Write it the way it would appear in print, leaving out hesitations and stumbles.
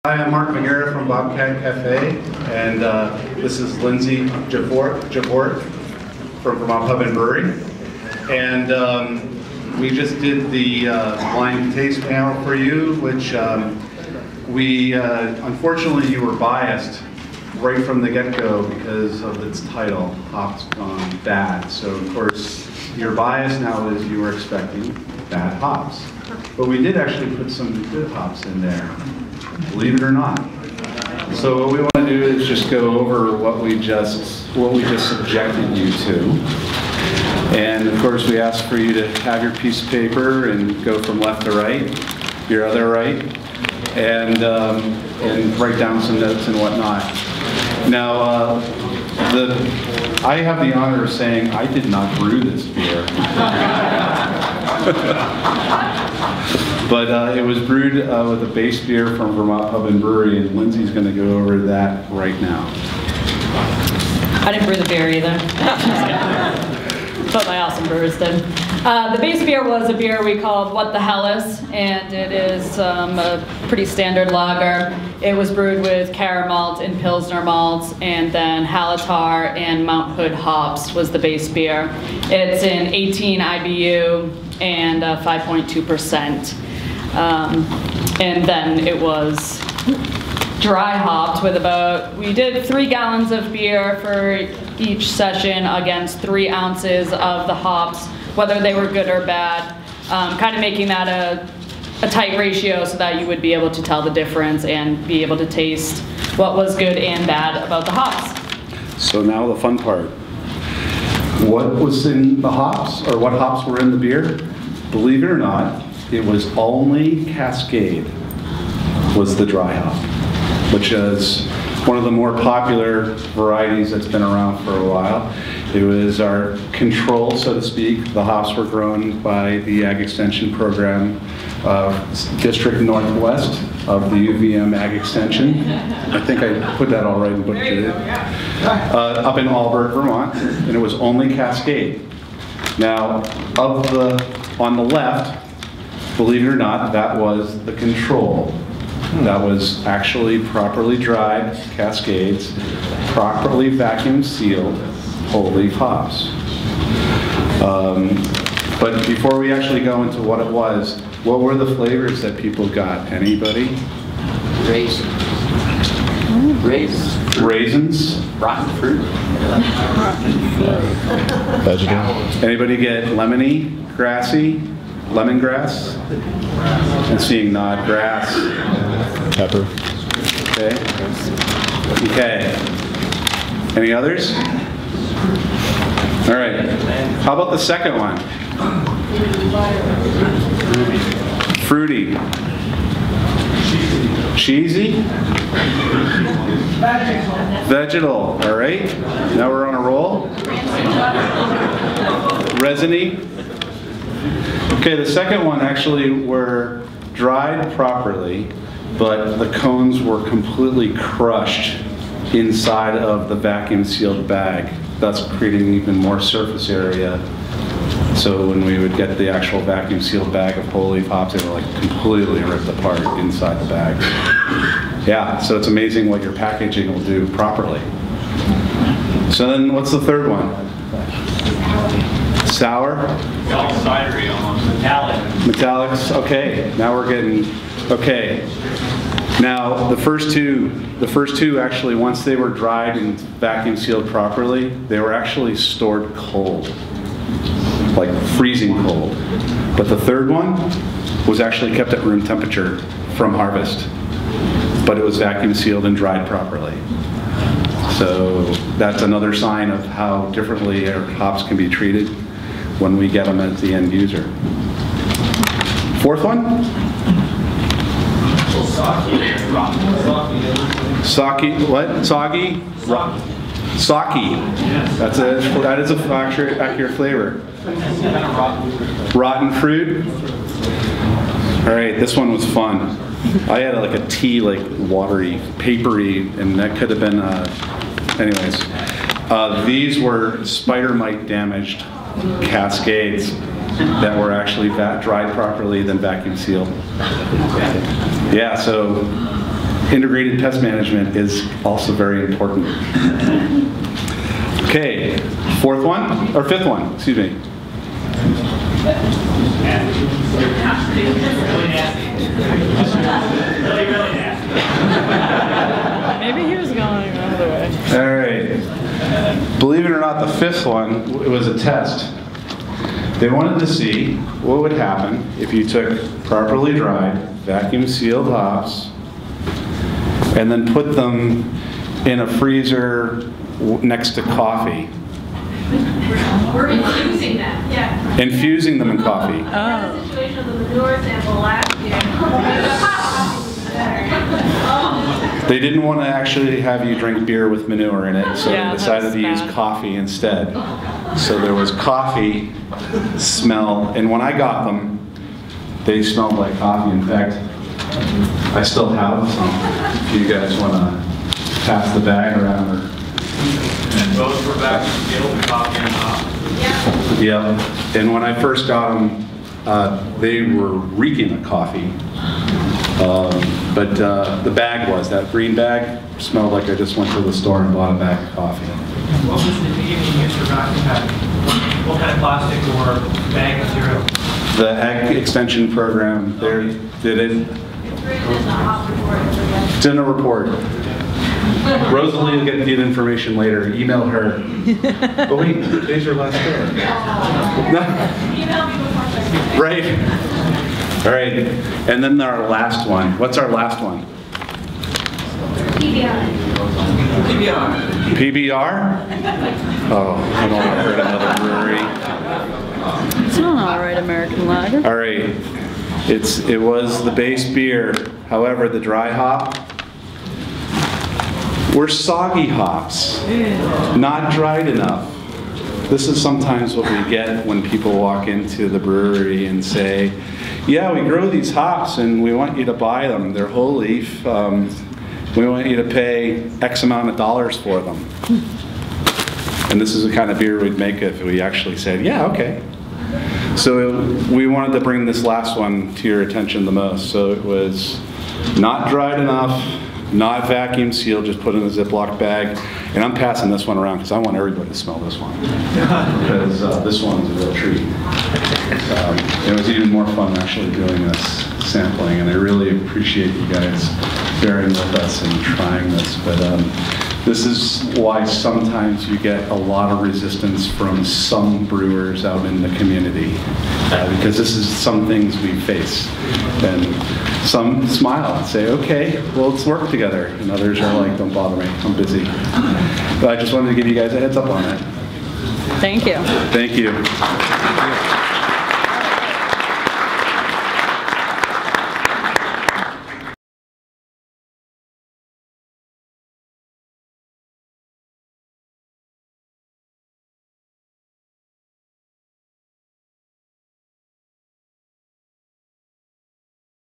Hi, I'm Mark Manera from Bobcat Cafe, and this is Lindsay Javort from Vermont Pub and Brewery. And we just did the blind taste panel for you, which unfortunately you were biased right from the get-go because of its title, Hops Gone Bad. So of course, your bias now is you were expecting bad hops. But we did actually put some good hops in there, believe it or not. So what we want to do is just go over what we just subjected you to. And of course we ask for you to have your piece of paper and go from left to right, your other right, and write down some notes and whatnot. Now, I have the honor of saying I did not brew this beer. But it was brewed with a base beer from Vermont Pub and Brewery, and Lindsay's going to go over that right now. I didn't brew the beer either. But my awesome brewers did. The base beer was a beer we called What the Hellas, and it is a pretty standard lager. It was brewed with Cara malt and Pilsner malts, and then Halatar and Mount Hood hops was the base beer. It's an 18 IBU and 5.2%. And then it was dry hopped with we did 3 gallons of beer for each session against 3 ounces of the hops, whether they were good or bad, kind of making that a tight ratio so that you would be able to tell the difference and be able to taste what was good and bad about the hops. So now the fun part. What was in the hops, or what hops were in the beer? Believe it or not, it was only Cascade was the dry hop, which is one of the more popular varieties that's been around for a while. It was our control, so to speak. The hops were grown by the Ag Extension Program, District Northwest of the UVM Ag Extension. I think I put that all right and butchered it. Up in Alberta, Vermont, and it was only Cascade. Now, on the left, believe it or not, that was the control. That was actually properly dried Cascades, properly vacuum sealed whole leaf hops. But before we actually go into what it was, what were the flavors that people got? Anybody? Raisins. Rotten fruit. Vegetable. Anybody get lemony, grassy? Lemongrass? I'm seeing nod. Grass. Pepper. Okay. Okay. Any others? All right. How about the second one? Fruity. Cheesy? Vegetal. All right. Now we're on a roll. Resiny. Okay, the second one actually were dried properly, but the cones were completely crushed inside of the vacuum sealed bag, thus creating even more surface area. So when we would get the actual vacuum sealed bag of whole leaf hops, they were like completely ripped apart inside the bag. Yeah, so it's amazing what your packaging will do properly. So then what's the third one? Sour? Cidery almost. Metallic. Metallics, okay. Now we're getting, okay. Now the first two actually, once they were dried and vacuum sealed properly, they were actually stored cold, like freezing cold. But the third one was actually kept at room temperature from harvest, but it was vacuum sealed and dried properly. So that's another sign of how differently our hops can be treated when we get them as the end user. Fourth one? Sake, what? Soggy? Sake. That is a accurate flavor. Rotten fruit. All right, this one was fun. I had like a tea, like watery, papery, and that could have been, anyways. These were spider mite damaged Cascades that were actually dried properly, then vacuum sealed. Yeah, so integrated pest management is also very important. Okay, fourth one, or fifth one, excuse me. Maybe he was going the other way. All right. Believe it or not, the fifth one, it was a test. They wanted to see what would happen if you took properly dried, vacuum sealed hops and then put them in a freezer next to coffee. We're infusing them, yeah. Infusing them in coffee. We had a situation of the manure sample last year. They didn't want to actually have you drink beer with manure in it, so Yeah, they decided that's to use bad. coffee instead. So there was coffee smell, and when I got them, they smelled like coffee. In fact, I still have some. If you guys want to pass the bag around. Or, And both were back in the coffee and hop. yeah, and when I first got them, they were reeking of coffee. But the bag was, that green bag, smelled like I just went to the store and bought a bag of coffee. What was the beginning used for vacuum packing? What kind of plastic or bag material? The Ag Extension Program, they did it. It's written in the hop report. It's in a report. Rosalie will get the information later. Email her. But wait, today's your last day. Email me before Thursday. Right. All right. And then our last one. What's our last one? PBI. PBR? Oh, I don't want to hurt another brewery. It's an all right American lager. All right. It was the base beer. However, the dry hop were soggy hops, not dried enough. This is sometimes what we get when people walk into the brewery and say, yeah, we grow these hops and we want you to buy them. They're whole leaf. We want you to pay X amount of dollars for them. And this is the kind of beer we'd make if we actually said, yeah, okay. So we wanted to bring this last one to your attention the most. So it was not dried enough, not vacuum sealed, just put in a Ziploc bag. And I'm passing this one around because I want everybody to smell this one. Because this one's a real treat. It was even more fun actually doing this sampling, and I really appreciate you guys bearing with us and trying this. But this is why sometimes you get a lot of resistance from some brewers out in the community, because this is some things we face. And some smile and say, okay, well, let's work together. And others are like, don't bother me, I'm busy. But I just wanted to give you guys a heads up on that. Thank you. Thank you.